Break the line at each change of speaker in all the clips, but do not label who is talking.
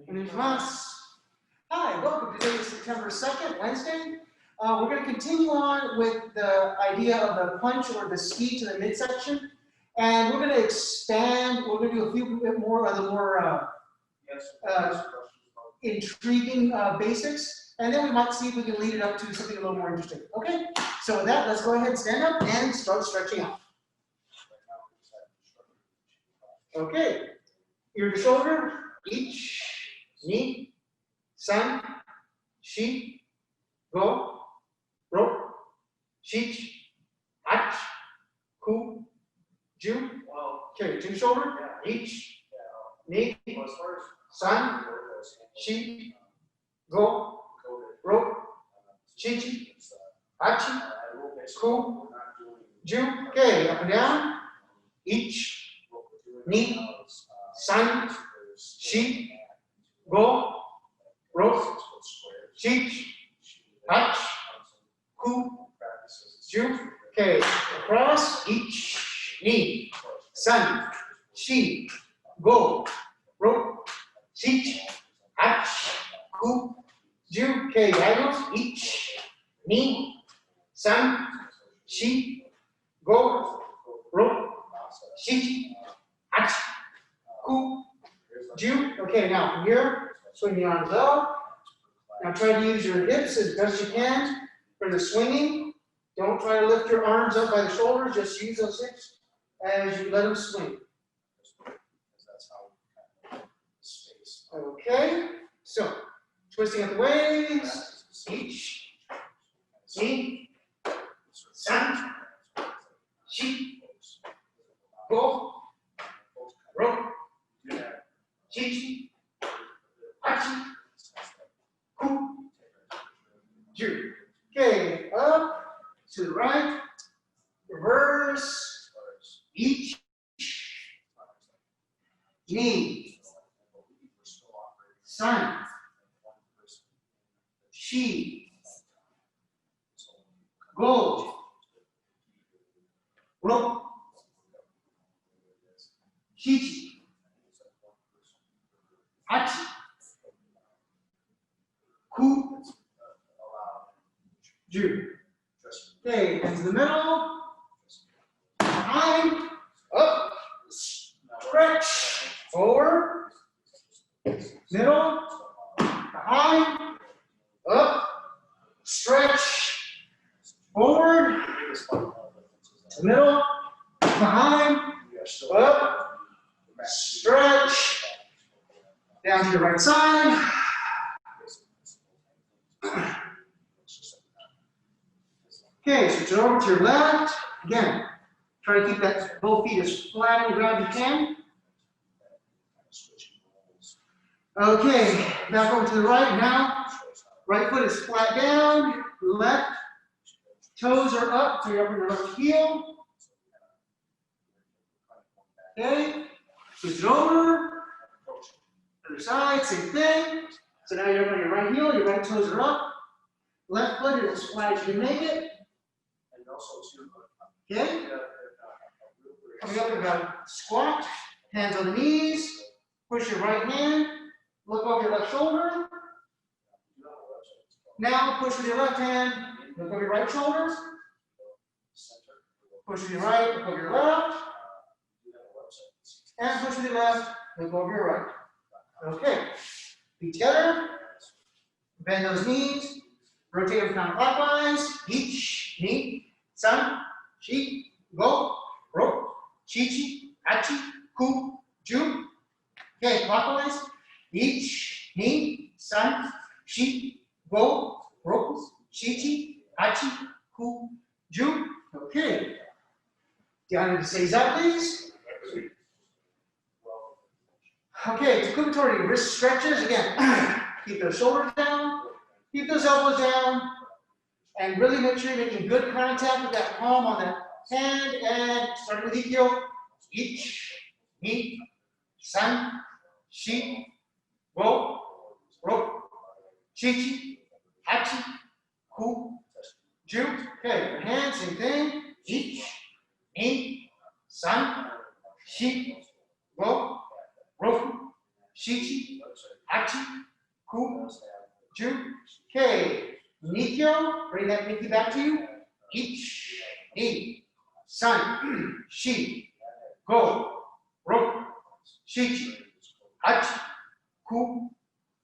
Hi, welcome. Today is September 2nd, Wednesday. We're going to continue on with the idea of the punch or the ski to the midsection. And we're going to expand, we're going to do a few bit more of the more intriguing basics. And then we might see if we can lead it up to something a little more interesting. Okay, so with that, let's go ahead and stand up and start stretching out. Okay, ear to shoulder, each, ni, san, shi, go, ro, shich, ach, ku, ju. Okay, to shoulder, each, ni, san, shi, go, ro, shichi, achi, ku, ju. Okay, up and down, each, ni, san, shi, go, ro, shich, ach, ku, ju. Okay, across, each, ni, san, shi, go, ro, shich, ach, ku, ju. Okay, diagonals, each, ni, san, shi, go, ro, shich, ach, ku, ju. Okay, now from here, swing the arms up. Now try to use your hips as best you can for the swinging. Don't try to lift your arms up by the shoulders. Just use those hips as you let them swing. Okay, so twisting at the waist. Each, ni, san, shi, go, ro, shichi, achi, ku, ju. Okay, up to the right, reverse, each, ni, san, shi, go, ro, shichi, achi, ku, ju. Okay, hands in the middle, behind, up, stretch, forward, middle, behind, up, stretch, forward, middle, behind, up, stretch, down to the right side. Okay, switch it over to your left. Again, try to keep that both feet as flat on the ground as you can. Okay, back over to the right now. Right foot is flat down, left toes are up to your upper and left heel. Okay, switch it over. Other side, same thing. So now you're up on your right heel, your right toes are up. Left foot is as flat as you can make it. Okay. Coming up, we're going to squat, hands on the knees, push your right hand, look over your left shoulder. Now push with your left hand, look over your right shoulder. Push with your right, look over your left. And push with your left, look over your right. Okay. Feet together. Bend those knees. Rotate them counterclockwise. Each, ni, san, shi, go, ro, shichi, achi, ku, ju. Okay, clockwise. Each, ni, san, shi, go, ro, shichi, achi, ku, ju. Okay. Down into seiza, please. Okay, Takumatori, wrist stretches. Again, keep those shoulders down, keep those elbows down, and really make sure you're making good contact with that palm on the hand. And starting with Ikkyo, each, ni, san, shi, go, ro, shichi, hachi, ku, ju. Okay, your hands, same thing. Each, ni, san, shi, go, ro, shichi, hachi, ku, ju. Okay. Nikyo, bring that pinky back to you. Ich, ni, san, shi, go, roku, shichi, hachi, ku,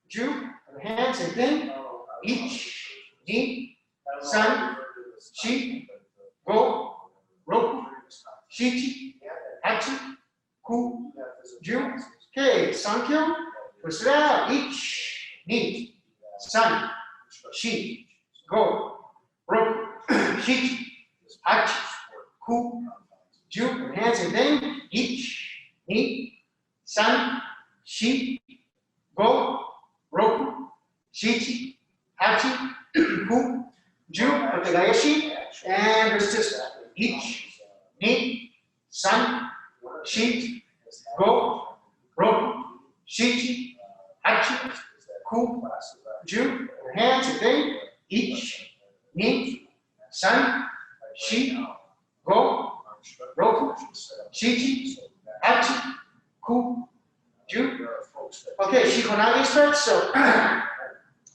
ju. Other hand, same thing. Ich, ni, san, shi, go, roku, shichi, hachi, ku, ju. Okay, sankyo. Twist it out. Ich, ni, san, shi, go, roku, shichi, hachi, ku, ju. Other hand, same thing. Ich, ni, san, shi, go, roku, shichi, hachi, ku, ju. Okay, gayashi. And there's just ich, ni, san, shi, go, roku, shichi, hachi, ku, ju. Hands again. Ich, ni, san, shi, go, roku, shichi, hachi, ku, ju. Okay, shikonage stretch. So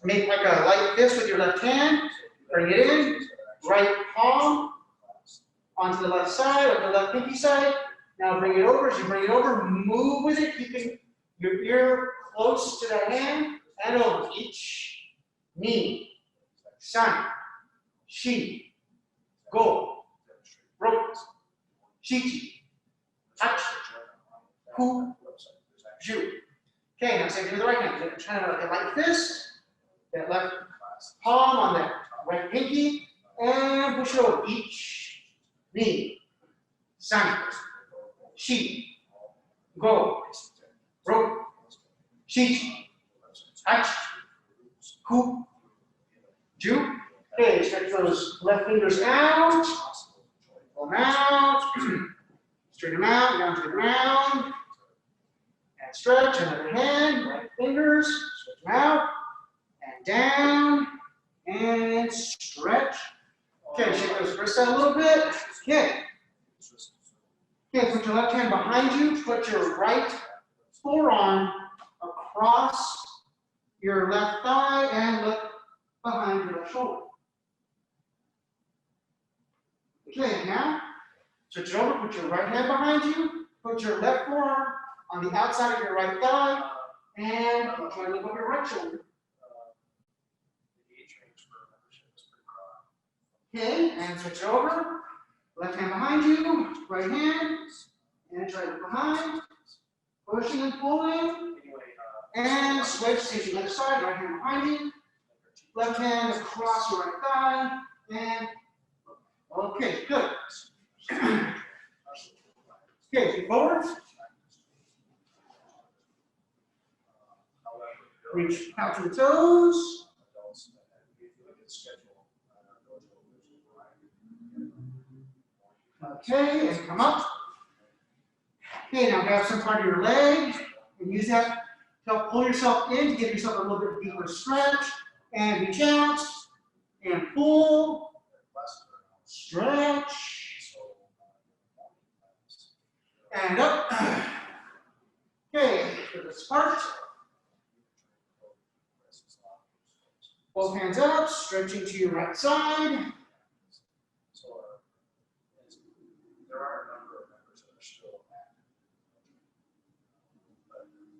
make like a light fist with your left hand. Bring it in. Right palm onto the left side, or the left pinky side. Now bring it over. As you bring it over, move with it, keeping your ear close to that hand and over. Ich, ni, san, shi, go, roku, shichi, hachi, ku, ju. Okay, now same thing with the right hand. You're trying to like a light fist, that left palm on that right pinky, and push it over. Ich, ni, san, shi, go, roku, shichi, hachi, ku, ju. Okay, stretch those left fingers out, pull them out, straighten them out, down to the ground, and stretch. Another hand, right fingers, stretch them out, and down, and stretch. Okay, shake those wrists out a little bit. Okay. Okay, put your left hand behind you, put your right forearm across your left thigh, and look behind your left shoulder. Okay, now switch it over, put your right hand behind you, put your left forearm on the outside of your right thigh, and try to look over your right shoulder. Okay, and switch it over. Left hand behind you, right hand, and try to look behind, pushing and pulling, and switch to your left side, right hand behind you, left hand across your right thigh, and okay, good. Okay, feet forward. Reach out to the toes. Okay, and come up. Okay, now grab some part of your leg and use that to help pull yourself in to give yourself a little bit deeper stretch. And reach out and pull, stretch, and up. Okay, for this part. Both hands up, stretching to your right side.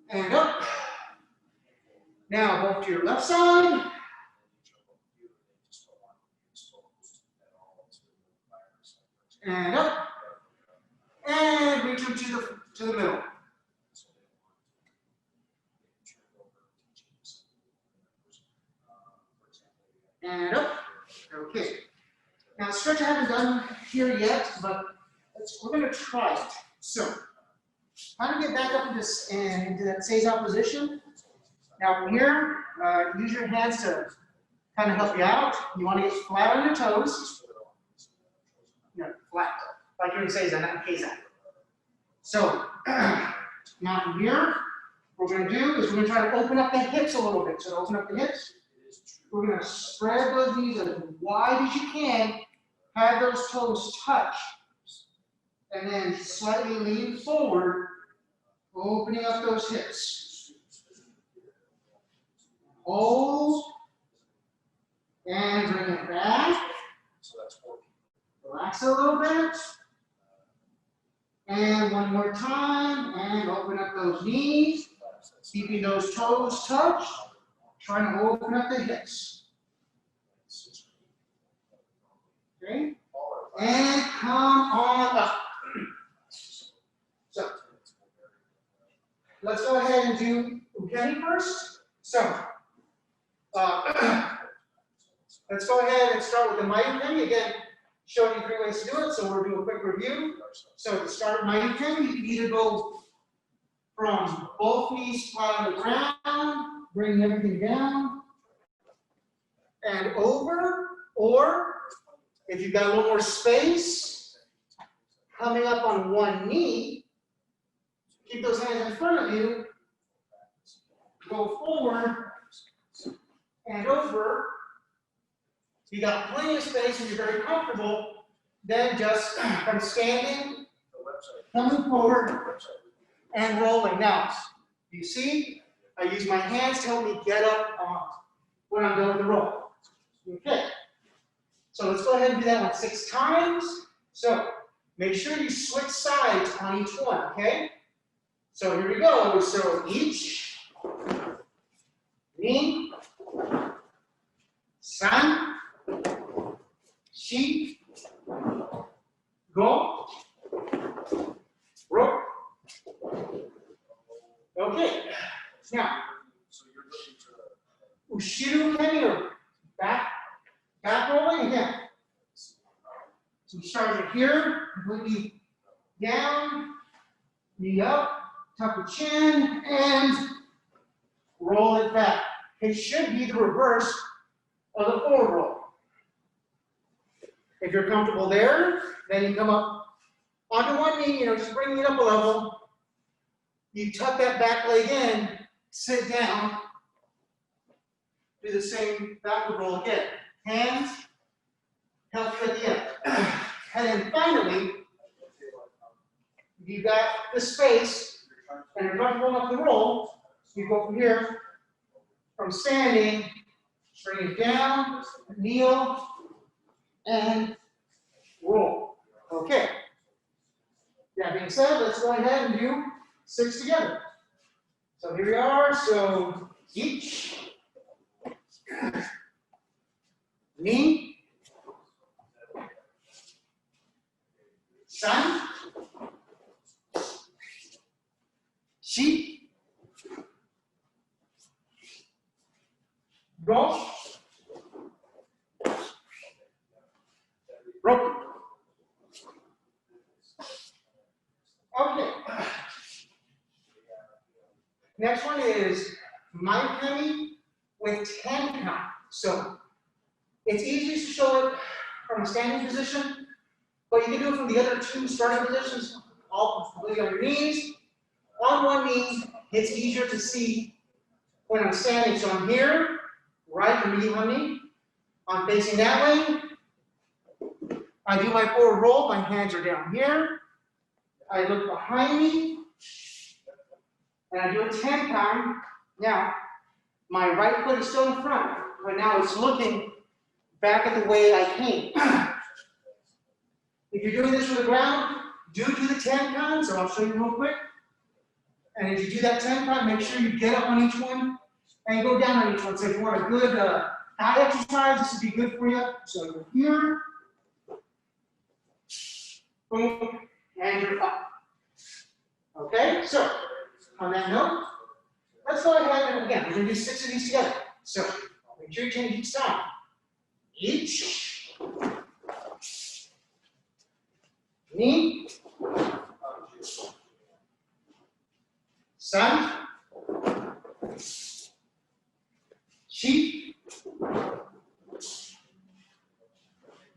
And up. Now both to your left side. And up. And reach them to the middle. And up. Okay. Now stretch I haven't done here yet, but we're going to try it. So, how to get back up into that seiza position. Now from here, use your hands to kind of help you out. You want to get flat on your toes. No, flat, like you're in seiza, not in keiza. So, now from here, what we're going to do is we're going to try to open up the hips a little bit. So to open up the hips, we're going to spread those knees as wide as you can, have those toes touch, and then slightly lean forward, opening up those hips. Hold. And bring it back. Relax a little bit. And one more time. And open up those knees. Keeping those toes touched. Trying to open up the hips. Okay? And come on up. So, let's go ahead and do ukemi first. So, let's go ahead and start with the mighty ukemi. Again, showing you 3 ways to do it, so we'll do a quick review. So, to start with mighty ukemi, you can either go from both knees flat on the ground, bring everything down, and over, or if you've got a little more space, coming up on one knee, keep those hands in front of you, go forward and over. You got plenty of space and you're very comfortable. Then just from standing, coming forward, and rolling. Now, you see, I use my hands to help me get up when I'm done with the roll. Okay. So let's go ahead and do that one 6 times. So make sure you switch sides on each one, okay? So here we go. So each, ni, san, shi, go, ro. Okay. Now, ushiru ukemi, or back rolling again. So we started here, completely down, knee up, tuck the chin, and roll it back. It should be the reverse of the forward roll. If you're comfortable there, then you come up onto one knee, just bringing it up a level. You tuck that back leg in, sit down, do the same backward roll again. Hands help you at the end. And then finally, you got the space, and you're comfortable enough to roll. You go from here, from standing, bring it down, kneel, and roll. Okay. That being said, let's go ahead and do 6 together. So here we are. So each, ni, san, shi, go, ro. Okay. Next one is mighty ukemi with 10 count. So it's easiest to show it from a standing position, but you can do it from the other 2 starting positions, all completely on your knees. On one knee, it's easier to see when I'm standing. So I'm here, right, or medium on knee. I'm facing that way. I do my forward roll, my hands are down here. I look behind me, and I do a 10 count. Now, my right foot is still in front, but now it's looking back at the way I came. If you're doing this from the ground, do the 10 count, so I'll show you real quick. And if you do that 10 count, make sure you get up on each one and go down on each one. So if you want a good thigh exercise, this would be good for you. So go here, boom, and you're up. Okay, so on that note, let's go ahead and again, we're going to do 6 of these together. So make sure you change each side. Each, ni, san, shi,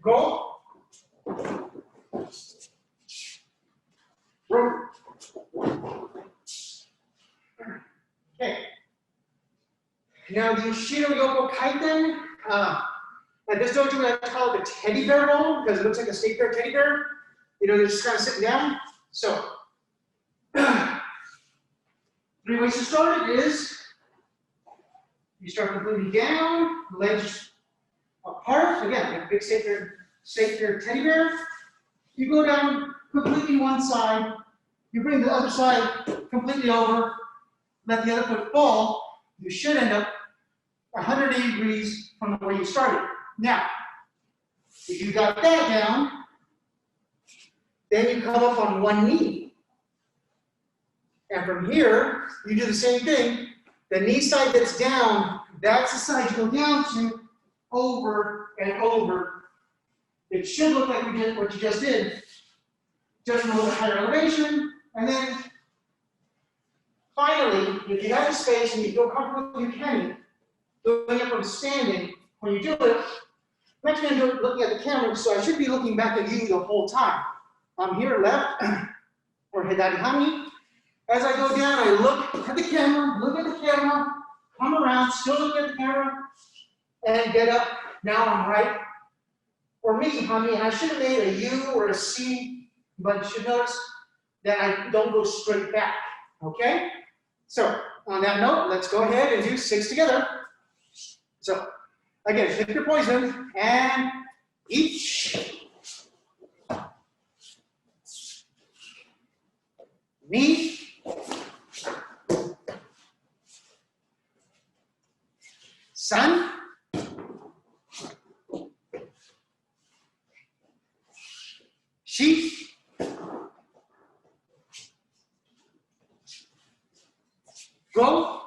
go, ro. Okay. Now the Shiro Yoko Kaiten, at this dojo I call it the teddy bear roll because it looks like a state fair teddy bear. They're just kind of sitting down. So 3 ways to start it is You start completely down, legs apart. Again, like a big safer teddy bear. You go down completely one side. You bring the other side completely over. Let the other foot fall. You should end up 180 degrees from where you started. Now, if you got that down, then you come up on one knee. And from here, you do the same thing. The knee side that's down, that's the side you go down to, over and over. It should look like we did what you just did, just from a little higher elevation. And then, finally, if you have the space and you feel comfortable, you can. Doing it from standing, when you do it, I'm actually going to do it looking at the camera, so I should be looking back at you the whole time. I'm here left, or Hidari Hami. As I go down, I look at the camera, come around, still look at the camera, and get up. Now I'm right. For me, Hami, and I should have made a U or a C, but you should notice that I don't go straight back, okay? So, on that note, let's go ahead and do 6 together. So, again, pick your poison, and each. Knee. San. Shi. Go.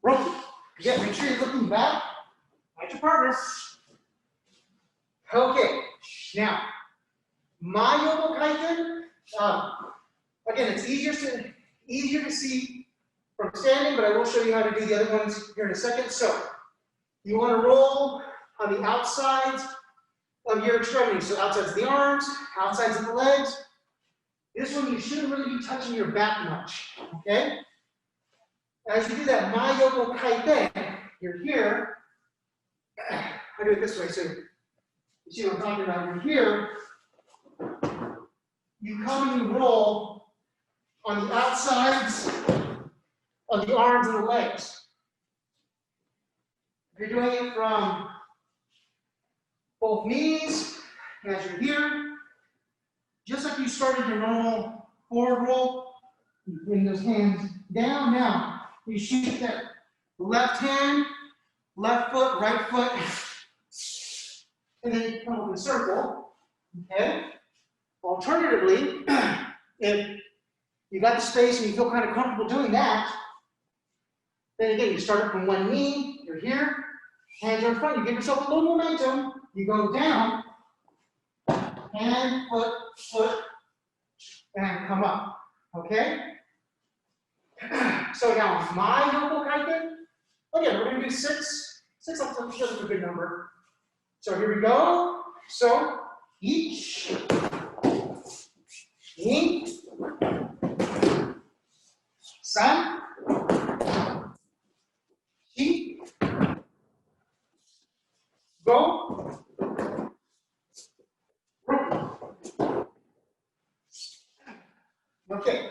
Roll. Yeah, make sure you're looking back at your progress. Okay, now, my yoga kaiten, again, it's easier to see from standing, but I will show you how to do the other ones here in a second. So, you want to roll on the outsides of your extremities. So, outsides of the arms, outsides of the legs. This one, you shouldn't really be touching your back much, okay? As you do that, my yoga kaiten, you're here. I do it this way, so you see what I'm talking about? You're here. You come and you roll on the outsides of the arms and the legs. You're doing it from both knees as you're here. Just like you started your normal forward roll, you bring those hands down. Now, you shoot that left hand, left foot, right foot, and then you come up in a circle, okay? Alternatively, if you got the space and you feel kind of comfortable doing that, then again, you start it from one knee, you're here, hands are in front, you give yourself a little momentum, you go down, hand, foot, and come up, okay? So now, my yoga kaiten, again, we're gonna do 6. 6 up to a good number. So here we go. So, each, ni, san, shi, go, ro. Okay.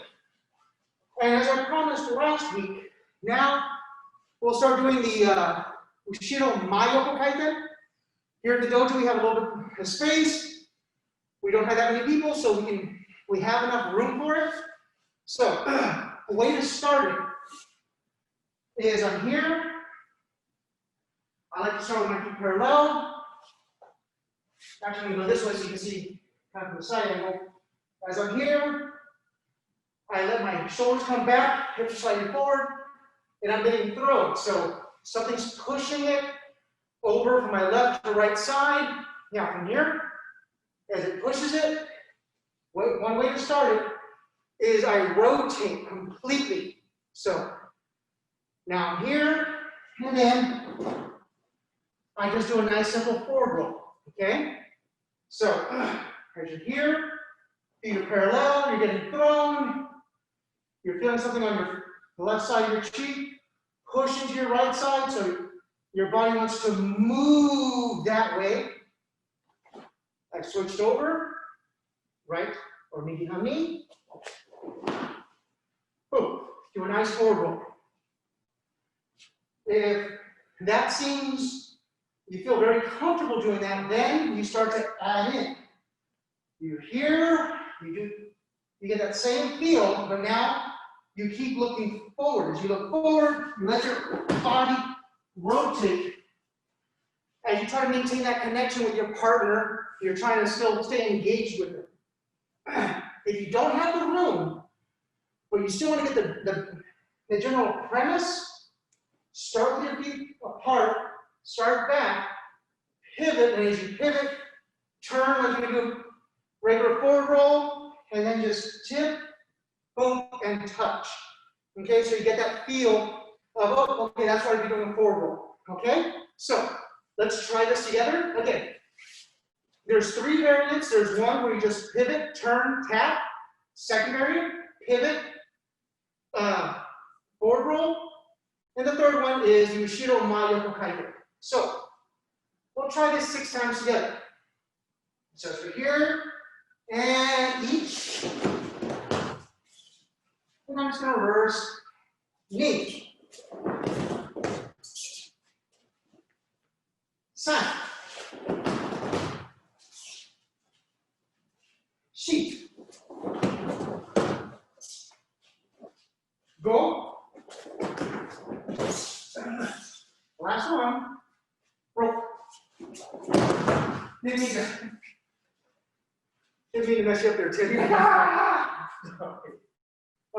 And as I promised last week, now we'll start doing the Ushiro Mayoko Kaiten. Here at the dojo, we have a little bit of space. We don't have that many people, so we have enough room for it. So, the way to start it is I'm here. I like to start with my feet parallel. Actually, I'm going to go this way so you can see kind of from the side angle. As I'm here, I let my shoulders come back, hips slightly forward, and I'm getting thrown. So something's pushing it over from my left to right side. Now from here, as it pushes it, one way to start it is I rotate completely. So now I'm here, and then I just do a nice simple forward roll, okay? So as you're here, feet are parallel, you're getting thrown, you're feeling something on the left side of your cheek, push into your right side, so your body wants to move that way. I've switched over, right, or maybe on me. Boom. Do a nice forward roll. If that seems, you feel very comfortable doing that, then you start to add in. You're here, you get that same feel, but now you keep looking forward. As you look forward, you let your body rotate. As you try to maintain that connection with your partner, you're trying to still stay engaged with them. If you don't have the room, but you still want to get the general premise, start with your feet apart, start back, pivot, and as you pivot, turn like you're going to do regular forward roll, and then just tip, boom, and touch. Okay, so you get that feel of, oh, okay, that's why you're doing a forward roll. Okay, so let's try this together. Okay, there's 3 variants. There's one where you just pivot, turn, tap. Second variant, pivot, forward roll. And the third one is Ushiro Mayoko Kaito. So we'll try this 6 times together. So for here, and each. And I'm just going to reverse. Knee. San. Sheep. Go. Last one. Roll. Didn't mean to mess you up there, Tim.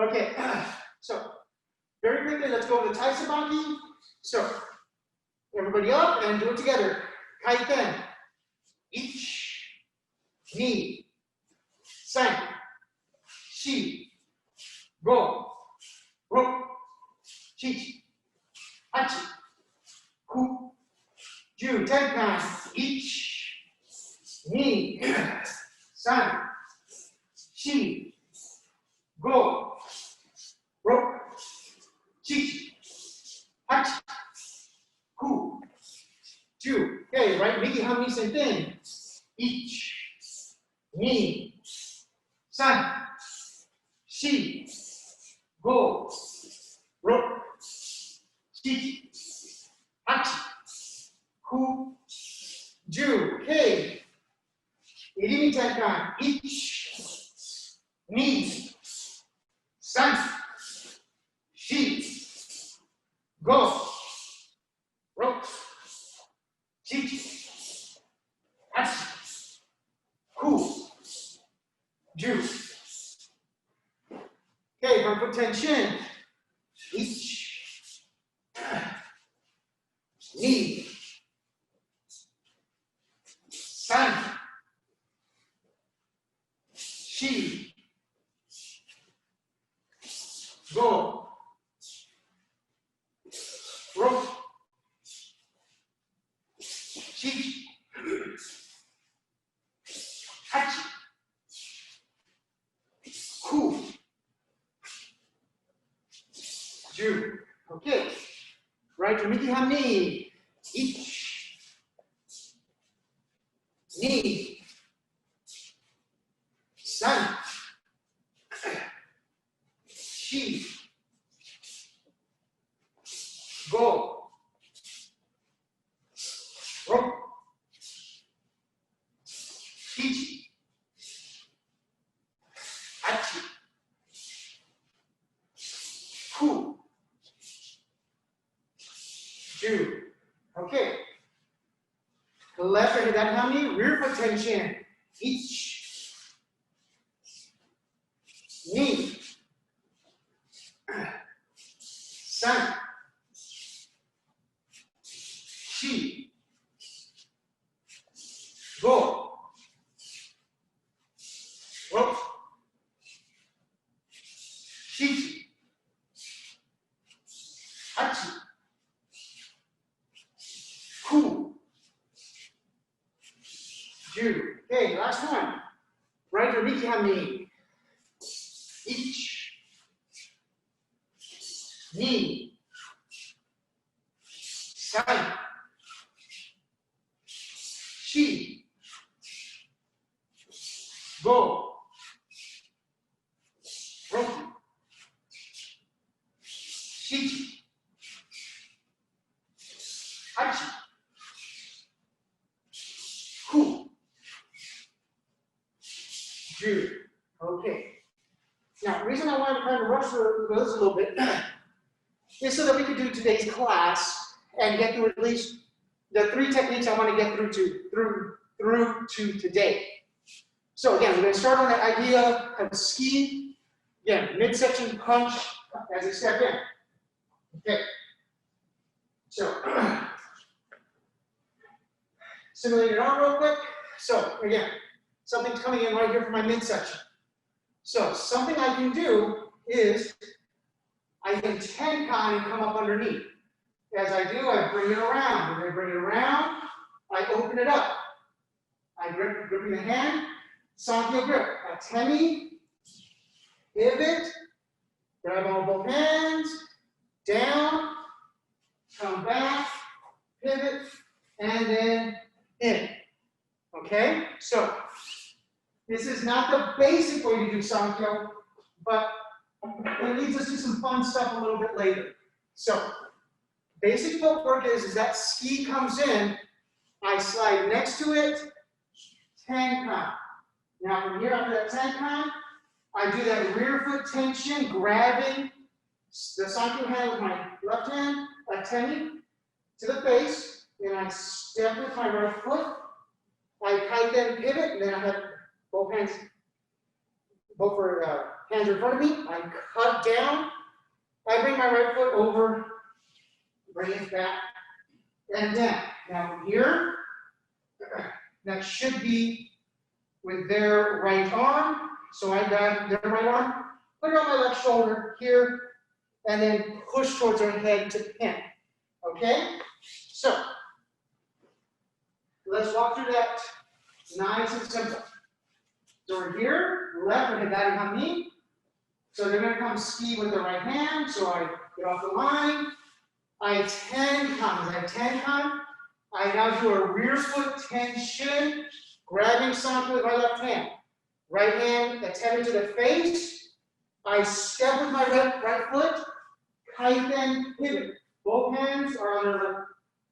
Okay, so very quickly, let's go over the Taisabaki. So everybody up and do it together. Kaiten. Ich. Ni. San. Shi. Go. Ro. Chi. Hachi. Ku. Ju. Tenkan. Ich. Ni. San. Shi. Go. Ro. Chi. Hachi. Ku. Ju. Okay, right? Miki hum ni same thing. Ich. Ni. San. Shi. Go. Ro. Chi. Hachi. Ku. Ju. Okay. Irimi tenkan. Ich. Ni. San. Shi. Go. Ro. Chi. Hachi. Ku. Ju. Okay, front foot tension. Ich. Ni. San. Shi. Go. Ro. Chi. Hachi. Ku. Ju. Okay. Right to Miki Hami. Ich. Ni. San. Shi. Go. Ro. Chi. Hachi. Ku. Ju. Okay. Left hand, that how many? Rear foot tension. Ich. Ni. San. Shi. Go. Ro. Chi. Hachi. Ku. Ju. Okay, last one. Right or Miki Hami. Ich. Ni. San. Shi. Go. Ro. Ichi. Hachi. Ku. Ju. Okay. Now, the reason I wanted to kind of rush through those a little bit is so that we could do today's class and get through at least the 3 techniques I want to get through to today. So again, we're going to start on that idea of ski. Again, midsection punch as you step in. Okay. So, simulate your arm real quick. So again, something's coming in right here for my midsection. So something I can do is I can tenkan and come up underneath. As I do, I bring it around. As I bring it around, I open it up. I grip the hand, sankyo grip. Atemi, pivot, grab on both hands, down, come back, pivot, and then in. Okay? So, this is not the basic way to do sankyo, but it leads us to some fun stuff a little bit later. So, basic footwork is that ski comes in, I slide next to it, tenkan. Now from here after that tenkan, I do that rear foot tension, grabbing the sankyo hand with my left hand, atemi to the face, and I step with my right foot, I kaiten pivot, and then I have both hands in front of me, I cut down, I bring my right foot over, bring it back, and down. Now from here, that should be with their right arm. So I grab their right arm, put it on my left shoulder here, and then push towards their head to pin. Okay? So, let's walk through that nice and simple. So we're here, left, and that on me. So they're going to come ski with the right hand. So I get off the line. I tenkan. As I tenkan, I now do a rear foot tension, grabbing sankyo with my left hand. Right hand attended to the face. I step with my right foot, kaiten pivot. Both hands are on the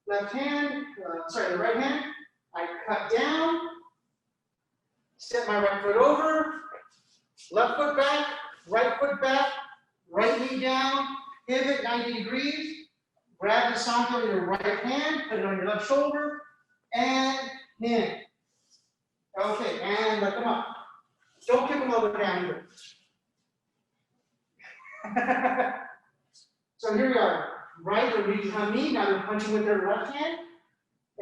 left hand, the right hand. I cut down, step my right foot over, left foot back, right knee down, pivot 90 degrees. Grab the sankyo with your right hand, put it on your left shoulder, and in. Okay, and let them up. Don't kick them over down either. So here we are. Right, they're reaching on me, now they're punching with their left hand.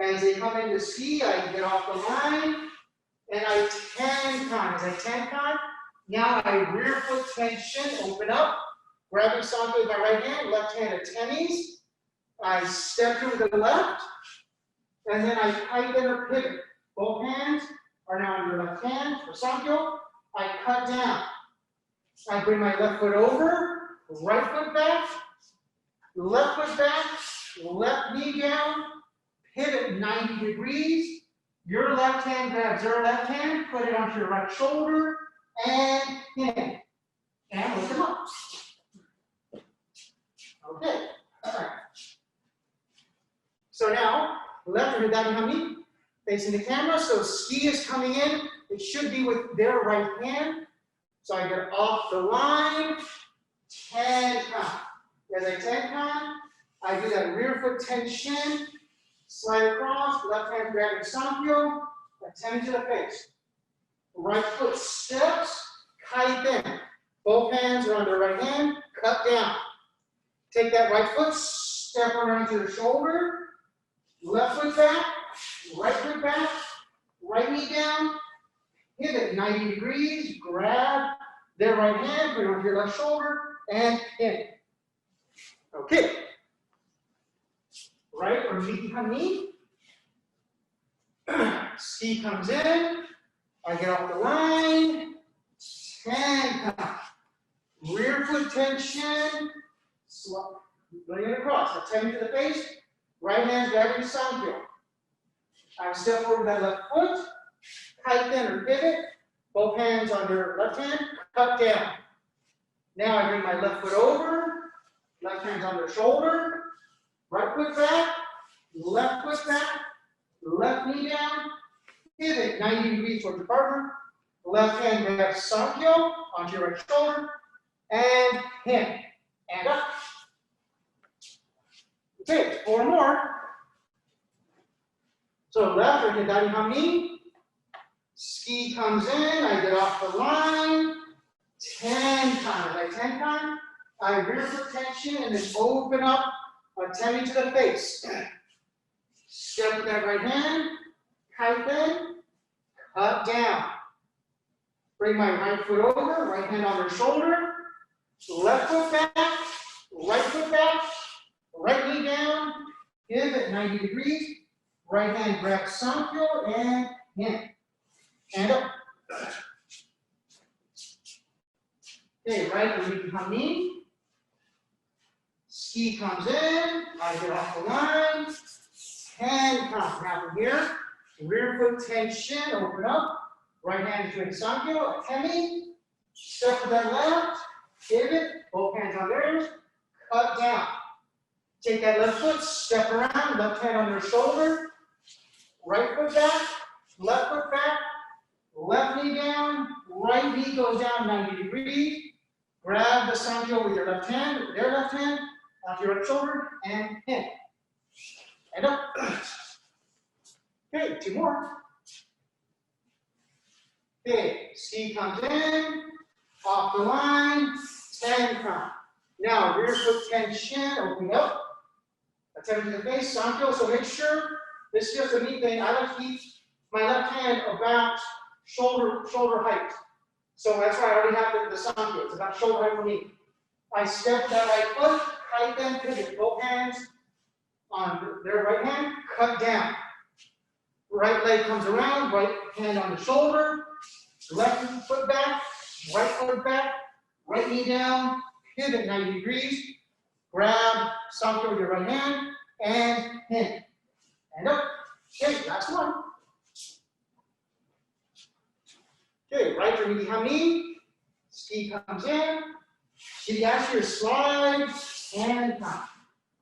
As they come in to ski, I get off the line, and I tenkan. As I tenkan, now I rear foot tension, open up, grabbing sankyo with my right hand, left hand atemis. I step to the left, and then I kaiten or pivot. Both hands are now on your left hand for sankyo. I cut down. I bring my left foot over, right foot back, left knee down, pivot 90 degrees. Your left hand grabs your left hand, put it onto your right shoulder, and in. And lift them up. Okay. All right. So now, left or hidari facing the camera. So ski is coming in. It should be with their right hand. So I get off the line, tenkan. As I tenkan, I do that rear foot tension, slide across, left hand grabbing sankyo, attend to the face. Right foot steps, kaiten. Both hands are on the right hand, cut down. Take that right foot, step around to the shoulder, left foot back, right knee down, pivot 90 degrees, grab their right hand, put it onto your left shoulder, and in. Okay. Right or miki. Ski comes in, I get off the line, tenkan. Rear foot tension, bring it across, attend to the face, right hand grabbing sankyo. I step over that left foot, kaiten or pivot, both hands on your left hand, cut down. Now I bring my left foot over, Left hand's on their shoulder. Right foot back. Left foot back. Left knee down. Pivot 90 degrees towards your partner. Left hand grabs sankyo onto your right shoulder. And hip. And up. Okay, 4 more. So left or hidari hami. Ski comes in, I get off the line. 10 times. Like 10 times. I rear foot tension and then open up, attending to the face. Step with that right hand. Kaiten. Cut down. Bring my right foot over, right hand on their shoulder. Left foot back, right knee down, pivot 90 degrees. Right hand grabs sankyo and in. And up. Okay, right knee behind me. Ski comes in, I get off the line. 10 comes. Now from here, rear foot tension, open up. Right hand is doing sankyo, ukemi. Step with that left, pivot, both hands on theirs, cut down. Take that left foot, step around, left hand on their shoulder. Right foot back, left knee down, right knee goes down 90 degrees. Grab the sankyo with your left hand, their left hand, onto your right shoulder, and in. And up. Okay, 2 more. Okay, ski comes in, off the line, 10 come. Now, rear foot tension, open up. Attending to the face, sankyo, so make sure, this is just a neat thing, I like to keep my left hand about shoulder height. So that's why I already have the sankyo, it's about shoulder height for me. I step that right foot, tight then pivot, both hands on their right hand, cut down. Right leg comes around, right hand on the shoulder, left foot back, right knee down, pivot 90 degrees, grab sankyo with your right hand, and in. And up. Okay, last one. Okay, right knee behind me, ski comes in, shidashi or slide, and come.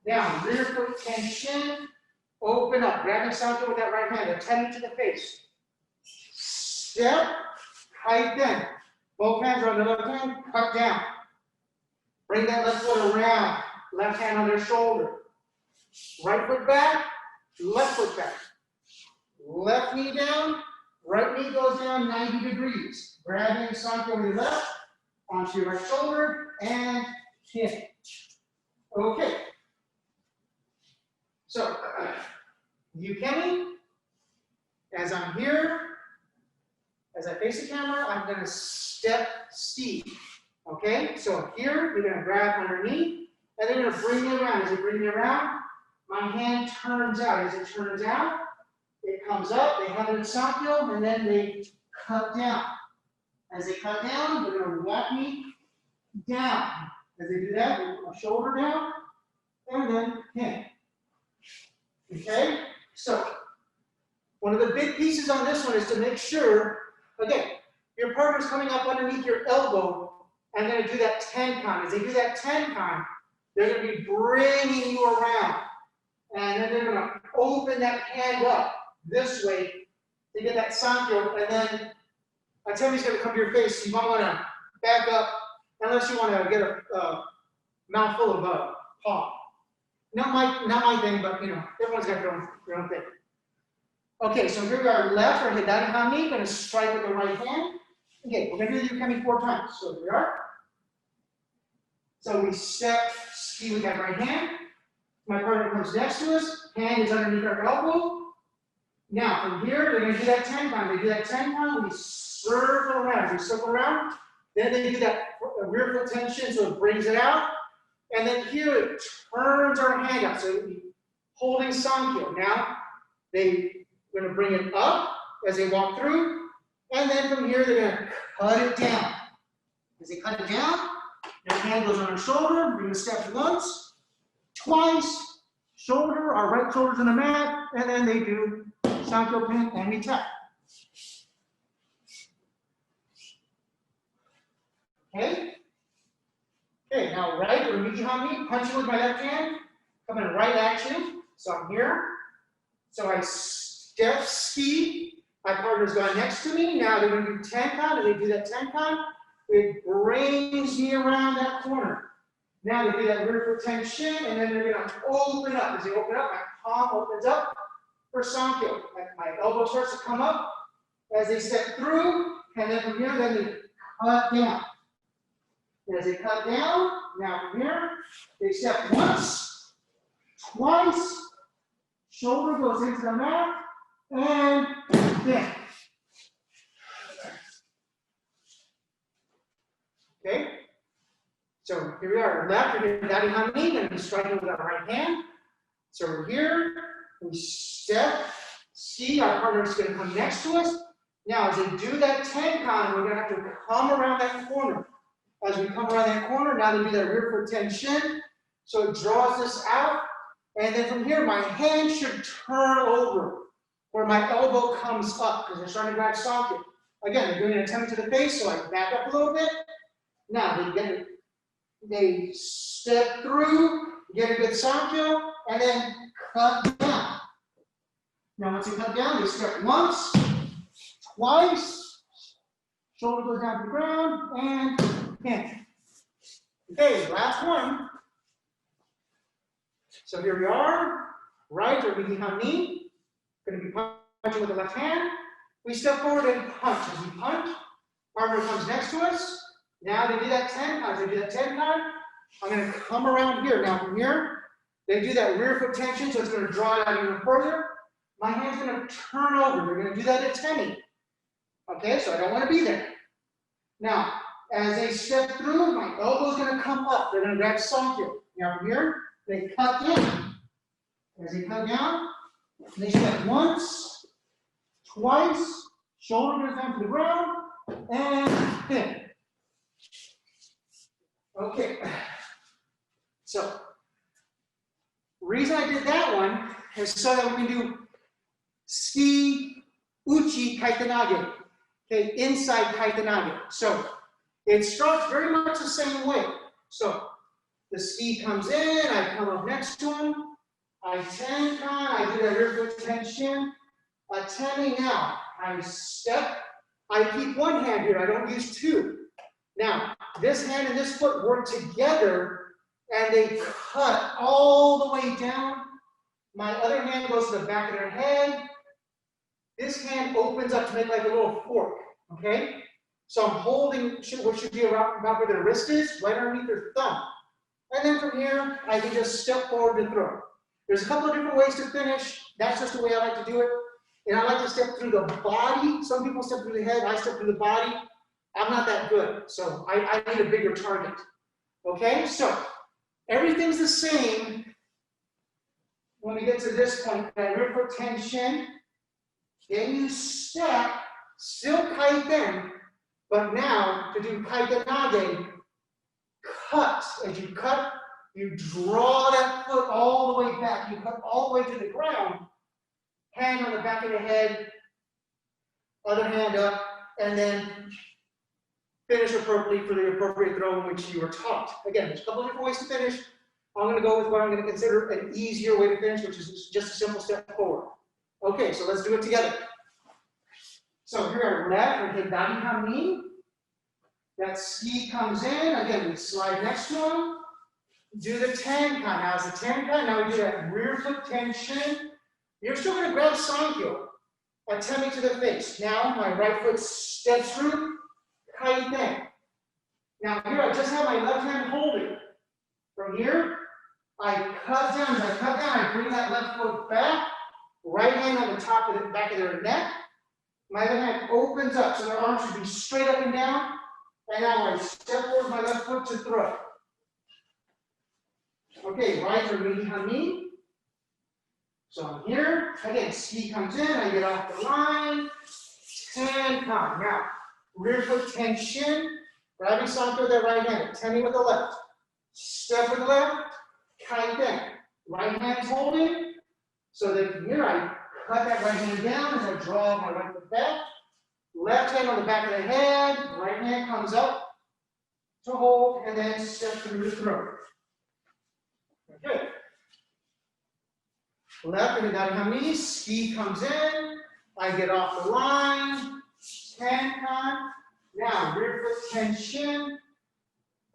Down, rear foot tension, open up, grab the sankyo with that right hand, attending to the face. Step, tight then. Both hands are on the left hand, cut down. Bring that left foot around, left hand on their shoulder. Right foot back, left foot back. Left knee down, right knee goes down 90 degrees. Grabbing sankyo with your left, onto your right shoulder, and hit. Okay. So, ukemi, as I'm here, as I face the camera, I'm going to step ski. Okay, so here, you're going to grab underneath, and then you're going to bring me around. As you bring me around, my hand turns out. As it turns out, it comes up, they have it in sankyo, and then they cut down. As they cut down, they're going to walk me down. As they do that, they put my shoulder down, and then hit. Okay, so one of the big pieces on this one is to make sure, again, your partner's coming up underneath your elbow and going to do that 10 count. As they do that 10 count, they're going to be bringing you around. And then they're going to open that hand up this way to get that sankyo. And then Atemi's going to come to your face. So you might want to back up, unless you want to get a mouthful of paw. Not my thing, but you know, everyone's got their own thing. Okay, so here we are, left or hidari hami, going to strike with the right hand. Okay, we're going to do the ukemi 4 times. So here we are. So we step, ski with that right hand. My partner comes next to us, hand is underneath our elbow. Now from here, they're going to do that 10 times. They do that 10 times, we circle around. We circle around, then they do that rear foot tension, so it brings it out. And then here it turns our hand up, so we holding sankyo. Now they're going to bring it up as they walk through, and then from here they're going to cut it down. As they cut it down, their hand goes on our shoulder. We're going to step once, twice, shoulder, our right shoulder's on the mat, and then they do sankyo pin and we tap. Okay? Okay, now right, or Mikihami, punching with my left hand, coming right at you. So I'm here. So I step, ski. My partner's gone next to me. Now they're going to do tenkan, and they do that tenkan. It brings me around that corner. Now they do that rear foot tension, and then they're going to open up. As they open up, my palm opens up for sankyo. My elbow starts to come up as they step through, and then from here, then they cut down. And as they cut down, now from here, they step once, twice, shoulder goes into the mat, and then. Okay? So here we are, left, we're doing Daddy Hami, going to be striking with our right hand. So we're here, we step, see, our partner's going to come next to us. Now, as they do that tenkan, we're going to have to come around that corner. As we come around that corner, now they do that rear foot tension. So it draws this out. And then from here, my hand should turn over where my elbow comes up because they're starting to grab sankyo. Again, they're doing an attempt to the face, so I back up a little bit. Now they step through, get a good sankyo, and then cut down. Now once they cut down, they step once, twice, shoulder goes down to the ground, and in. Okay, last one. So here we are, right, or Mikihami. Going to be punching with the left hand. We step forward and punch. As we punch, partner comes next to us. Now they do that 10 times. They do that 10 times. I'm going to come around here. Now from here, they do that rear foot tension, so it's going to draw it out even further. My hand's going to turn over. They're going to do that at 10. Okay, so I don't want to be there. Now, as they step through, my elbow's going to come up. They're going to grab sankyo. Now from here, they cut down. As they cut down, they step once, twice, shoulder goes down to the ground, and in. Okay. So, reason I did that one is so that we can do ski, uchi, kaitenage. Okay, inside kaitenage. So, it starts very much the same way. So, the ski comes in, I come up next to him, I tenkan, I do that rear foot tension, attending now, I step, I keep one hand here, I don't use two. Now, this hand and this foot work together, and they cut all the way down. My other hand goes to the back of their head. This hand opens up to make like a little fork, okay? So I'm holding what should be around about where their wrist is, right underneath their thumb. And then from here, I can just step forward and throw. There's a couple of different ways to finish. That's just the way I like to do it. And I like to step through the body. Some people step through the head. I step through the body. I'm not that good. So I need a bigger target. Okay? So everything's the same when we get to this point. That rear foot tension. Then you step, still kaiten, but now to do kaitenage, cut. As you cut, you draw that foot all the way back. You cut all the way to the ground. Hand on the back of the head, other hand up, and then finish appropriately for the appropriate throw in which you were taught. Again, there's a couple of different ways to finish. I'm going to go with what I'm going to consider an easier way to finish, which is just a simple step forward. Okay, so let's do it together. So here are left, we take Dani Hami. That ski comes in. Again, we slide next to him. Do the tenkan. Now, as the tenkan, now we do that rear foot tension. You're still going to grab sankyo, attempting to the face. Now, my right foot steps through, kaiten. Now, here I just have my left hand holding. From here, I cut down. As I cut down, I bring that left foot back. Right hand on the top of the back of their neck. My other hand opens up, so their arms should be straight up and down. And now I step forward my left foot to throw. Okay, right for Mikihami. So I'm here. Again, ski comes in, I get off the line. Tenkan. Now, rear foot tension. Grabbing sankyo with that right hand, attending with the left. Step with the left, kaiten. Right hand holding. So that from here, I cut that right hand down as I draw my right foot back. Left hand on the back of the head, right hand comes up. to hold, and then step through the throat. Okay. Left inagari, ski comes in, I get off the line, Tenkan. Now, rear foot tension,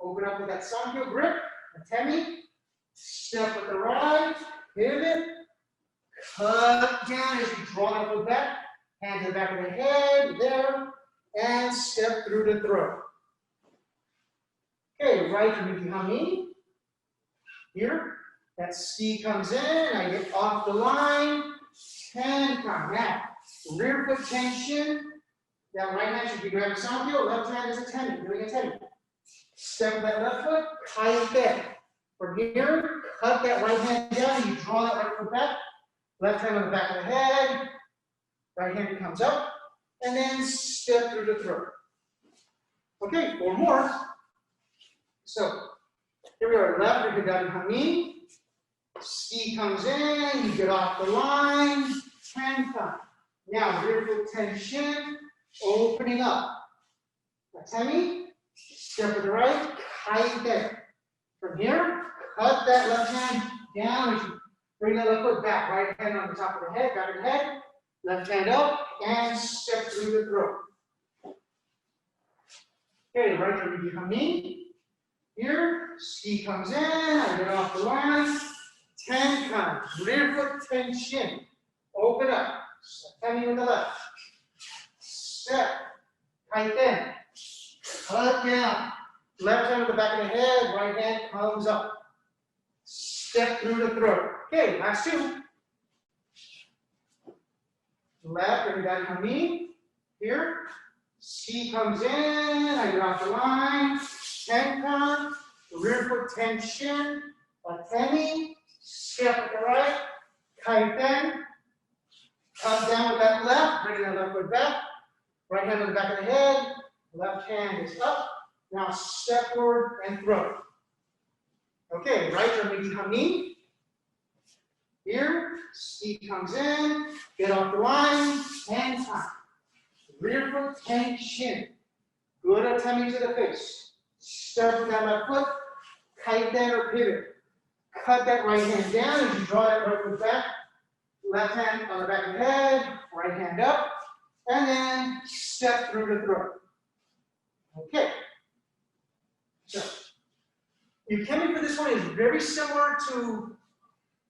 open up with that sankyo grip, utemi, step with the right, pivot, cut down as you draw up the back, hand to the back of the head, there, and step through the throat. Okay, right inagari, here, that ski comes in, I get off the line, Tenkan. Now, rear foot tension, that right hand should be grabbing sankyo, left hand is a temi, doing a temi. Step that left foot, kaitenage. From here, cut that right hand down, you draw that right foot back, left hand on the back of the head, right hand comes up, and then step through the throat. Okay, 4 more. So, here we are, left inagari, ski comes in, you get off the line, Tenkan. Now, rear foot tension, opening up. Utemi, step to the right, kaitenage. From here, cut that left hand down as you bring that left foot back. Right hand on the top of the head, back of the head, left hand up, and step through the throat. Okay, right inagari. Here, ski comes in, I get off the line, Tenkan, rear foot tension, open up, utemi with the left, step, kaitenage, cut down, left hand to the back of the head, right hand comes up, step through the throat. Okay, last 2. Left inagari, here, ski comes in, I get off the line, Tenkan, rear foot tension, utemi, step at the right, kaitenage, come down with that left, bring that left foot back, right hand on the back of the head, left hand is up, now step forward and throw. Okay, right inagari, here, ski comes in, get off the line, Tenkan, rear foot tension, good utemi to the face. Step with that left foot, kaitenage or pivot. Cut that right hand down as you draw that right foot back. Left hand on the back of the head, right hand up, and then step through the throat. Okay. So, ukemi for this one is very similar to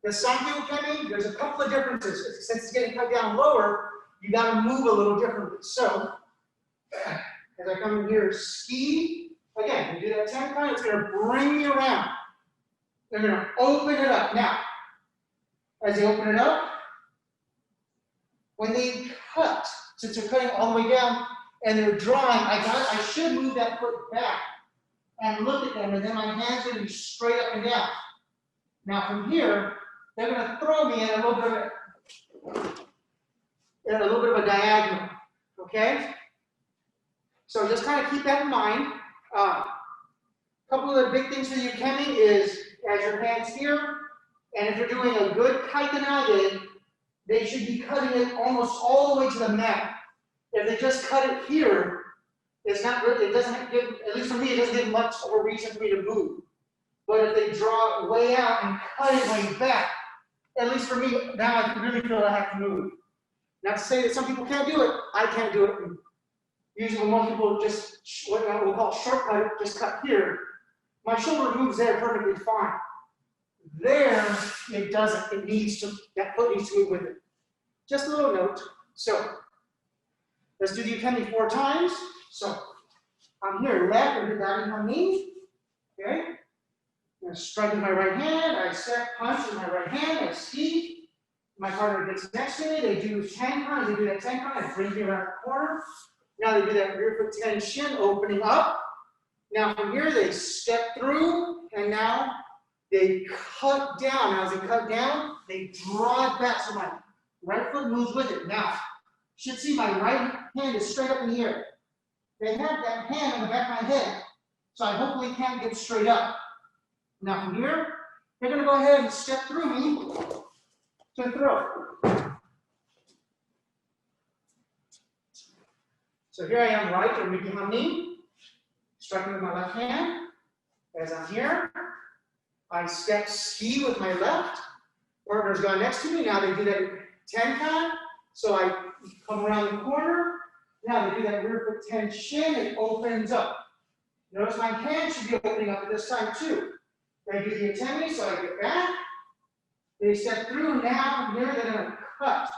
the sankyo ukemi. There's a couple of differences. Since it's getting cut down lower, you got to move a little differently. So, as I come in here, ski. Again, you do that 10 times, it's going to bring me around. They're going to open it up. Now, as they open it up, when they cut, since they're cutting all the way down and they're drawing, I should move that foot back and look at them, and then my hands are going to be straight up and down. Now, from here, they're going to throw me in a little bit of a diagonal. Okay? So just kind of keep that in mind. A couple of the big things for the ukemi is as your hands here, and if you're doing a good kaitenage, they should be cutting it almost all the way to the mat. If they just cut it here, it's not really, it doesn't give, at least for me, it doesn't give much of a reason for me to move. But if they draw it way out and cut it way back, at least for me, now I really feel I have to move. Not to say that some people can't do it, I can't do it. Usually when most people just, what we'll call shortcut it, just cut here, my shoulder moves there perfectly fine. There, it doesn't, it needs to, that foot needs to move with it. Just a little note. So, let's do the ukemi 4 times. So, I'm here, left, and down in my knee. Okay? I'm going to strike with my right hand, I step, punch with my right hand, I ski. My partner gets next to me, they do 10 times, they do that 10 times, it brings me around the corner. Now they do that rear foot tension, opening up. Now from here they step through, and now they cut down. Now as they cut down, they draw it back, so my right foot moves with it. Now, you should see my right hand is straight up in the air. They have that hand on the back of my head, so I hopefully can't get straight up. Now from here, they're going to go ahead and step through me to throw. So here I am, right, or ukemi. striking with my left hand. As I'm here, I step ski with my left. Partner's gone next to me. Now they do that 10 count. So I come around the corner. Now they do that rear foot 10 shin. It opens up. Notice my hand should be opening up at this time too. They do the ukemi, so I get back. They step through. Now from here they're going to cut.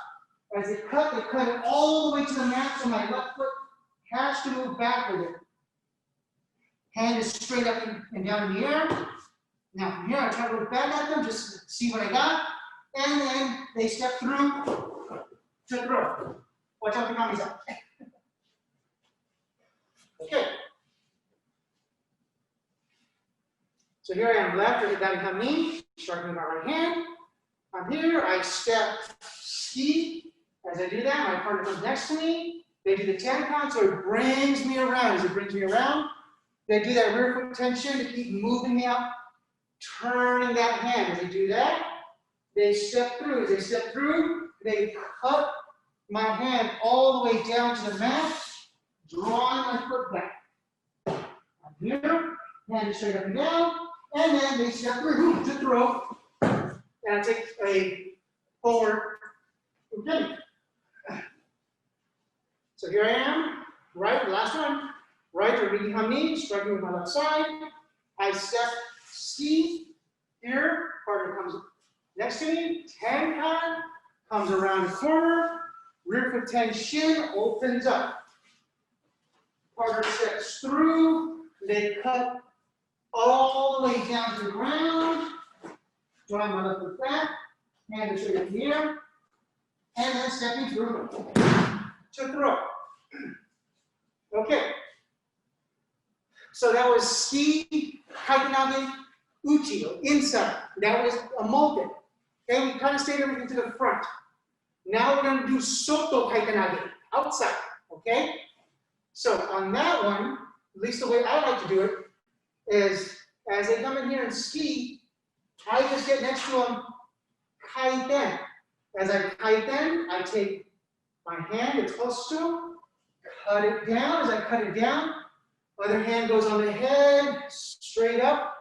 As they cut it all the way to the mat, so my left foot has to move back with it. Hand is straight up and down in the air. Now from here, I try to look back at them, just to see what I got. And then they step through to throw. Watch out for Kami's up. Okay. So here I am left, or down Kami, striking with my right hand. I'm here, I step ski. As I do that, my partner comes next to me. They do the 10 count, so it brings me around. As it brings me around, they do that rear foot tension to keep moving me up, turning that hand. As they do that, they step through. As they step through, they cut my hand all the way down to the mat, drawing my foot back. I'm here, hand is straight up and down, and then they step through to throw, and I take a forward ukemi. So here I am, right, the last one, right or midi hami, striking with my left side. I step ski here, partner comes next to me, 10 count, comes around the corner, rear foot 10 shin, opens up. Partner steps through, they cut all the way down to the ground, drawing my left foot back, hand is straight up in the air, and then stepping through to throw. Okay, so that was ski, kaitenage, uchi, or inside. That was a multi. Okay, we kind of stayed everything to the front. Now we're going to do soto kaitenage, outside. Okay, so on that one, at least the way I like to do it, is as they come in here and ski, I just get next to them, kaiten. As I kaiten, I take my hand, it's close to them, cut it down. As I cut it down, other hand goes on the head, straight up,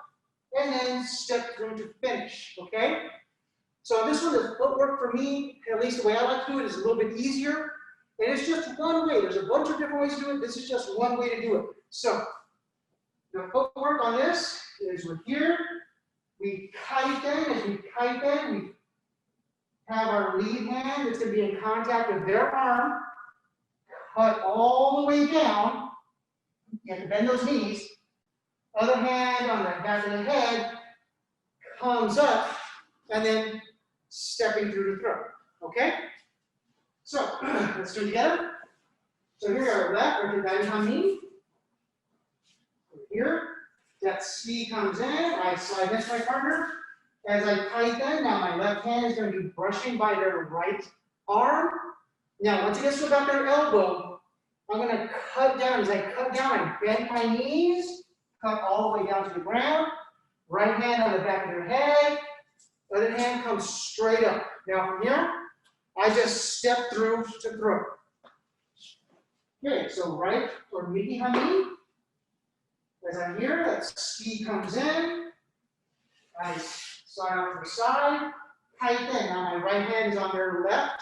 and then step through to finish, okay? So this one, the footwork for me, at least the way I like to do it, is a little bit easier. And it's just one way. There's a bunch of different ways to do it. This is just one way to do it. So the footwork on this is we're here. We kaiten. As we kaiten, we have our lead hand that's going to be in contact with their arm. Cut all the way down. You have to bend those knees. Other hand on the back of the head comes up, and then stepping through the throat. Okay? So let's do it together. So here are left, or kaitenage. Here, that ski comes in. I slide next to my partner. As I kaiten, now my left hand is going to be brushing by their right arm. Now, once it gets to about their elbow, I'm going to cut down. As I cut down, I bend my knees, cut all the way down to the ground. Right hand on the back of their head. Other hand comes straight up. Now from here, I just step through to throw. Okay, so right or midi hami. As I'm here, that ski comes in. I slide off to the side. Kaiten. Now my right hand is on their left.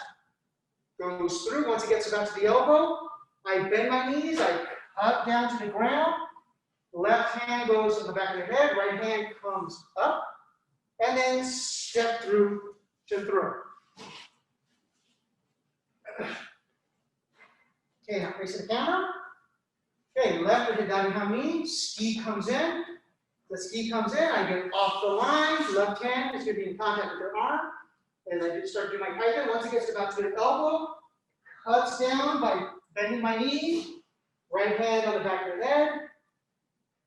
Goes through. Once it gets about to the elbow, I bend my knees. I cut down to the ground. Left hand goes to the back of the head. Right hand comes up. And then step through to throw. Okay, now face the camera. Okay, left with the kaitenage, ski comes in. The ski comes in, I get off the line. Left hand is going to be in contact with their arm. As I start doing my kaiten, once it gets about to their elbow, cuts down by bending my knee. Right hand on the back of the head.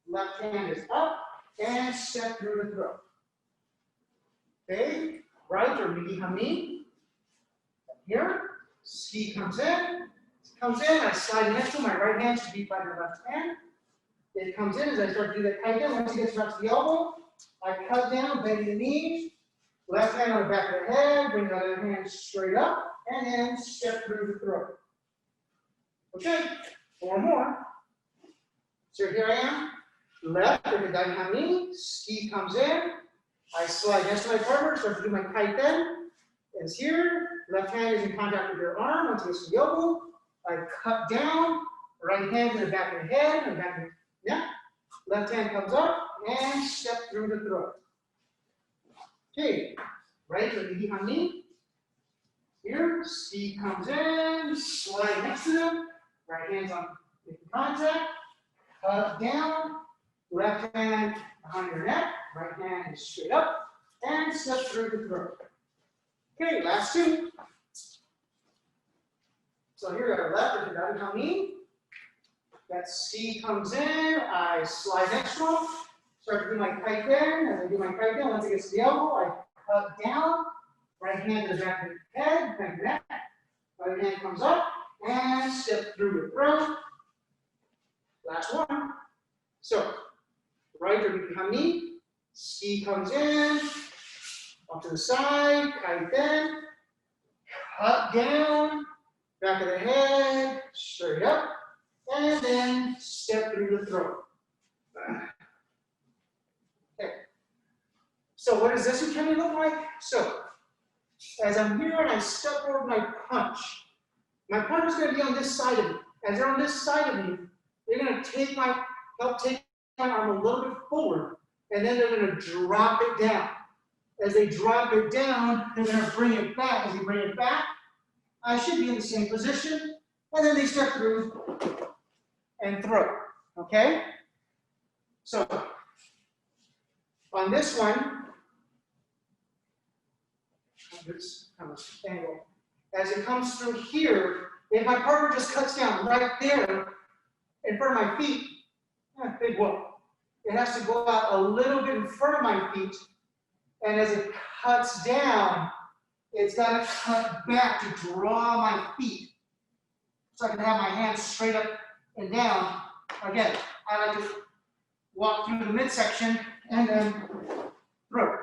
Left hand is up and step through the throat. Okay, right or midi hami. Here, ski comes in. I slide next to my right hand should be by the left hand. It comes in as I start to do that kaiten. Once it gets back to the elbow, I cut down, bending the knees. Left hand on the back of the head, bring the other hand straight up, and then step through the throat. Okay, four more. So here I am, left, with the behind me, ski comes in, I slide next to my partner, start to do my kaiten. Is here, left hand is in contact with your arm, once it gets to the elbow, I cut down, right hand to the back of the head, and back of the neck, left hand comes up, and step through the throat. Okay, right, with the behind me, here, ski comes in, slide next to them, right hand's on making contact, cut down, left hand behind your neck, right hand is straight up, and step through the throat. Okay, last two. So here we got left, if you're behind me. That ski comes in, I slide next to him, start to do my kaiten. As I do my kaiten, once it gets to the elbow, I cut down, right hand to the back of the head, back of the neck, right hand comes up, and step through your throat. Last one. So, right or behind me, ski comes in, off to the side, kaiten, cut down, back of the head, straight up, and then step through the throat. Okay. So what does this ukemi look like? So, as I'm here and I step forward my punch, my partner's going to be on this side of me. As they're on this side of me, they're going to help take my arm a little bit forward, and then they're going to drop it down. As they drop it down, they're going to bring it back. As they bring it back, I should be in the same position, and then they step through and throw. Okay? So, on this one, this kind of angle, as it comes through here, if my partner just cuts down right there in front of my feet, big whoop. It has to go out a little bit in front of my feet, and as it cuts down, it's got to cut back to draw my feet. So I can have my hands straight up and down. Again, I like to walk through the midsection and then throw.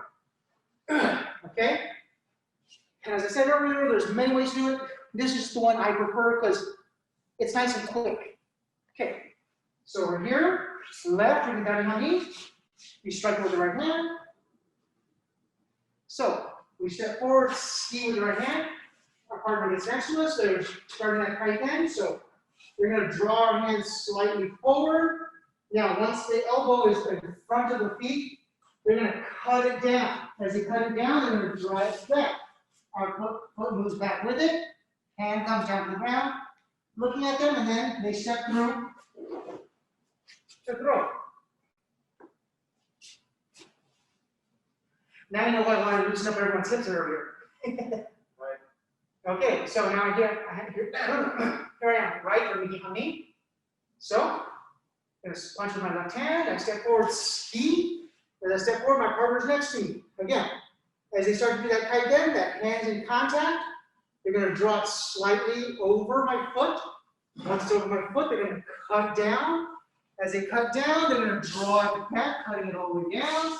Okay? And as I said earlier, there's many ways to do it. This is the one I prefer because it's nice and quick. Okay, so we're here, left, bring it down on your knees. We strike with the right hand. So we step forward, ski with the right hand. Our partner gets next to us. They're starting that kaiten. So we're going to draw our hands slightly forward. Now, once the elbow is in front of the feet, they're going to cut it down. As they cut it down, they're going to draw it back. Our foot moves back with it. Hand comes down to the ground, looking at them, and then they step through to throw. Now you know why I wanted to loosen up everyone's hips earlier. Right. Okay, so now here I am, right, or behind me. So, I'm going to punch with my left hand. I step forward, ski. As I step forward, my partner's next to me. Again, as they start to do that kaiten, that hand's in contact, they're going to draw it slightly over my foot. Once it's over my foot, they're going to cut down. As they cut down, they're going to draw it back, cutting it all the way down,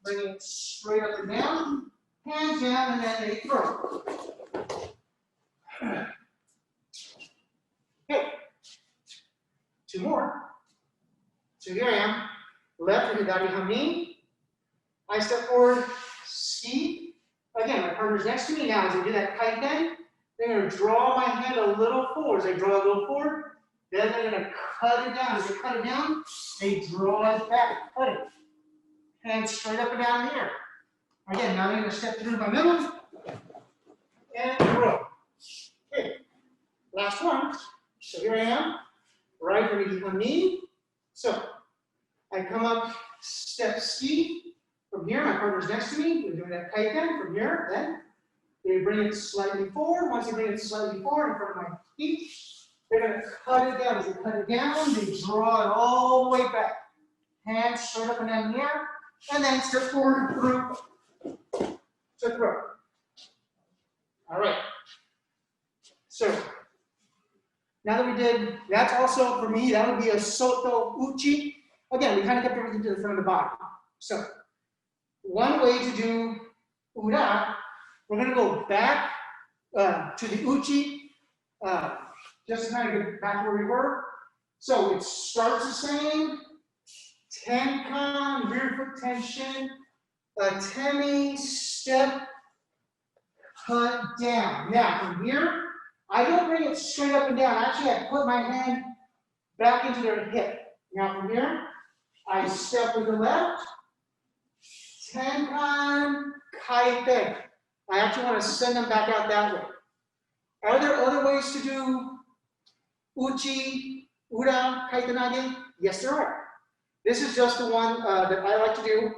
bringing it straight up and down, hands down, and then they throw. Okay, two more. So here I am, left with the behind me. I step forward, ski. Again, my partner's next to me. Now, as I do that kaiten, they're going to draw my hand a little forward. As they draw a little forward, then they're going to cut it down. As they cut it down, they draw it back, cut it. Hands straight up and down in the air. Again, now they're going to step through my middle and throw. Okay, last one. So here I am, right behind me. So I come up, step ski. From here, my partner's next to me. We're doing that kaiten. From here, then they bring it slightly forward. Once they bring it slightly forward in front of my feet, they're going to cut it down. As they cut it down, they draw it all the way back. Hands straight up and down in the air, and then step forward and through to throw. All right. So now that we did, that's also for me, that would be a soto uchi. Again, we kind of kept everything to the front of the body. So one way to do ura, we're going to go back to the uchi, just to kind of get back to where we were. So it starts the same. Tenkan, rear foot tension, atemi, step, cut down. Now from here, I don't bring it straight up and down. Actually, I put my hand back into their hip. Now from here, I step with the left, tenkan, kaiten. I actually want to send them back out that way. Are there other ways to do uchi, ura, kaitenage? Yes, there are. This is just the one that I like to do.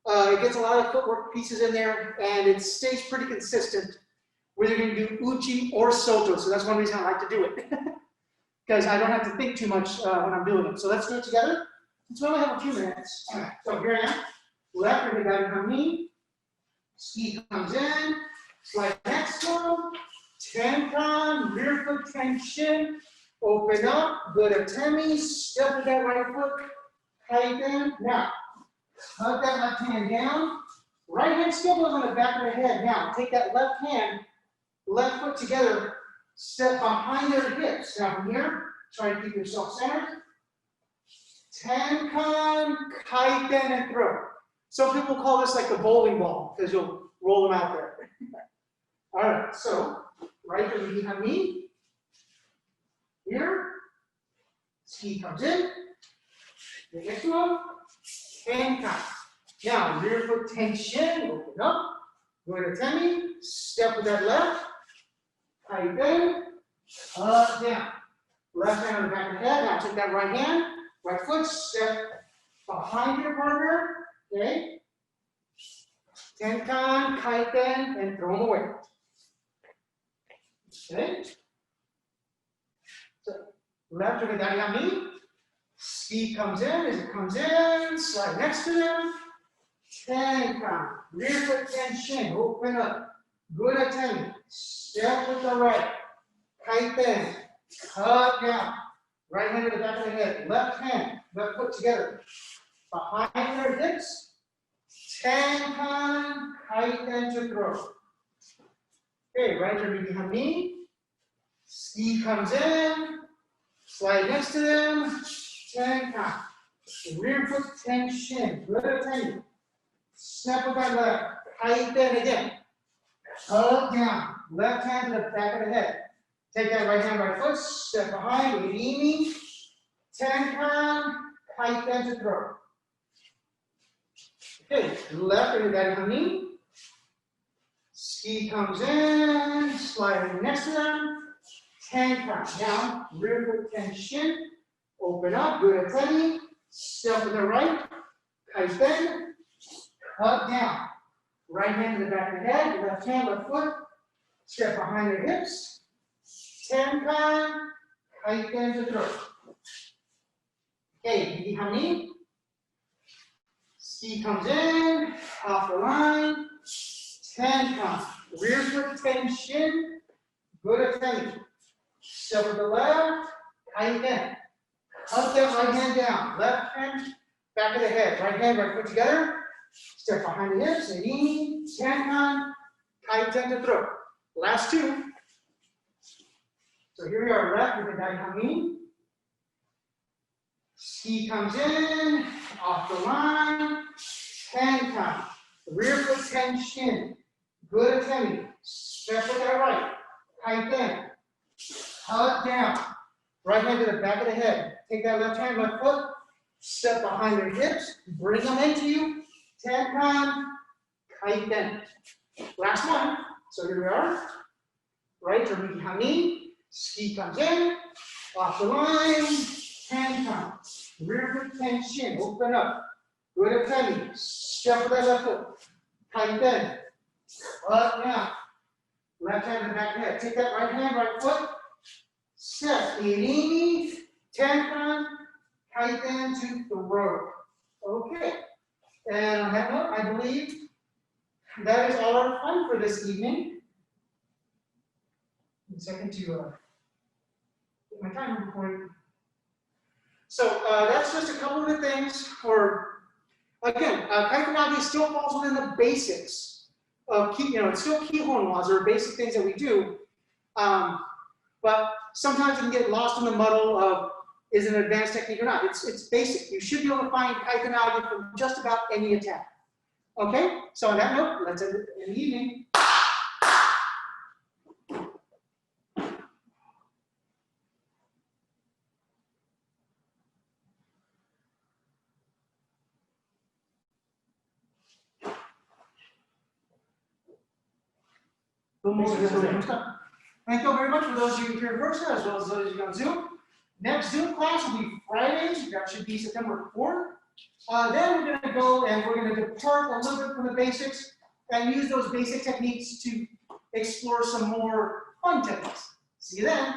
It gets a lot of footwork pieces in there, and it stays pretty consistent whether you're going to do uchi or soto. So that's one reason I like to do it, because I don't have to think too much when I'm doing it. So let's do it together. Since we only have a few minutes. So here I am. Left rear guide behind me. Ski comes in. Slide next to him. Tenkan, rear foot tension. Open up. Good atemi. Step with that right foot. Kaiten. Now, cut that left hand down. Right hand still goes on the back of the head. Now, take that left hand, left foot together, step behind their hips. Now from here, try to keep yourself centered. Tenkan, kaiten, and throw. Some people call this like the bowling ball, because you'll roll them out there. All right, so right here behind me. Here, ski comes in. The next one, tenkan. Now, rear foot tension, open up. Go to atemi, step with that left. Kaiten, up, down. Left hand on the back of the head. Now take that right hand, right foot, step behind your partner. Okay? Tenkan, kaiten, and throw them away. Okay? So, left to the yami. Ski comes in. As it comes in, slide next to them. Tenkan, rear foot tension, open up. Good atemi. Step with the right. Kaiten, cut down. Right hand to the back of the head. Left hand, left foot together. Behind their hips. Tenkan, kaiten to throw. Okay, right hand behind me. Ski comes in. Slide next to them. Tenkan. Rear foot tension. Good attention. Step with that left. Kaiten again. Up, down. Left hand to the back of the head. Take that right hand, right foot. Step behind. Ukemi. Tenkan. Kaiten to throw. Okay, left and that behind me. Ski comes in. Slide next to them. Tenkan. Down. Rear foot tension. Open up. Good attention. Step with the right. Kaiten. Cut down. Right hand to the back of the head. Left hand, left foot. Step behind your hips. Tenkan. Kaiten to throw. Okay, behind me. Ski comes in. Off the line. Tenkan. Rear foot tension. Good attention. Step with the left. Kaiten. Cut that right hand down. Left hand, back of the head. Right hand, right foot together. Step behind the hips. Tenkan, kaiten to throw. Last two. So here we are, left with the daikami. Ski comes in, off the line. Tenkan. Rear foot tension. Good attention. Step with that right. Kaiten. Cut down. Right hand to the back of the head. Take that left hand, left foot. Step behind their hips. Bring them into you. Tenkan, kaiten. Last one. So here we are. Right to behind me. Ski comes in. Off the line. Tenkan. Rear foot tension. Open up. Good attention. Step with that left foot. Kaiten. Up down. Left hand to the back of the head. Take that right hand, right foot. Step. Irimi. Tenkan. Kaiten to the road. Okay. And on that note, I believe that is all our fun for this evening. A second to get my timer recorded. So that's just a couple of the things for, again, kaitenage still falls within the basics of, it's still kihon-was, or basic things that we do. But sometimes you can get lost in the muddle of, is an advanced technique or not. It's basic. You should be able to find kaitenage from just about any attack. Okay? So on that note, let's end it in the evening. Thank you very much for those of you here in person as well as those of you on Zoom. Next Zoom class will be Fridays. That should be September 4th. Then we're going to go and we're going to depart a little bit from the basics and use those basic techniques to explore some more fun techniques. See you then.